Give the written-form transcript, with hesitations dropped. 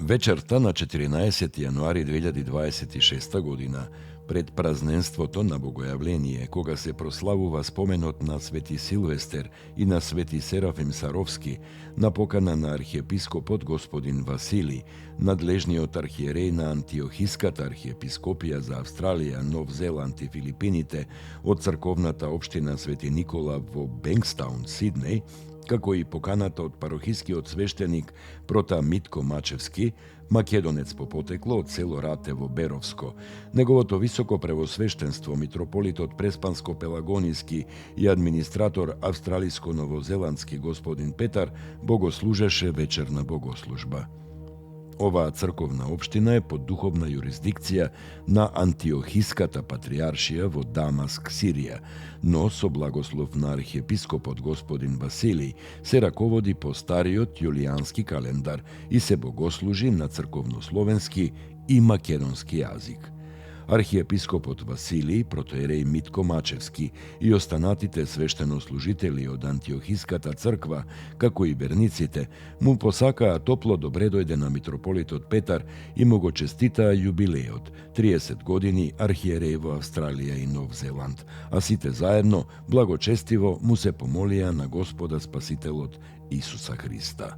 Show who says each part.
Speaker 1: Вечерта на 14 јануари 2026 година, пред празненството на Богојавление, кога се прославува споменот на Свети Силвестер и на Свети Серафим Саровски, на покана на архиепископот господин Васили, надлежниот архиереј на Антиохиската архиепископија за Австралија, Нов Зеланд и Филипините, од црковната општина Свети Никола во Бенкстаун, Сиднеј, како и поканата од парохискиот свештеник прота Митко Мачевски, македонец по потекло од село Рате во Беровско, неговото високо превосвештенство митрополитот Преспанско-Пелагониски и администратор австралиско-новозеландски господин Петар богослужеше вечерна богослужба. Оваа црковна општина е под духовна јурисдикција на Антиохиската патријаршија во Дамаск, Сирија, но со благослов на архиепископот господин Василий се раководи по стариот јулијански календар и се богослужи на црковнословенски и македонски јазик. Архиепископот Василий, протоереј Митко Мачевски и останатите свештенослужители од Антиохиската црква, како и верниците, му посакаа топло добре дојде на митрополитот Петар и му го честитаа јубилеот, 30 години архиереј во Австралија и Нов Зеланд, а сите заедно благочестиво му се помолија на Господа Спасителот Исуса Христа.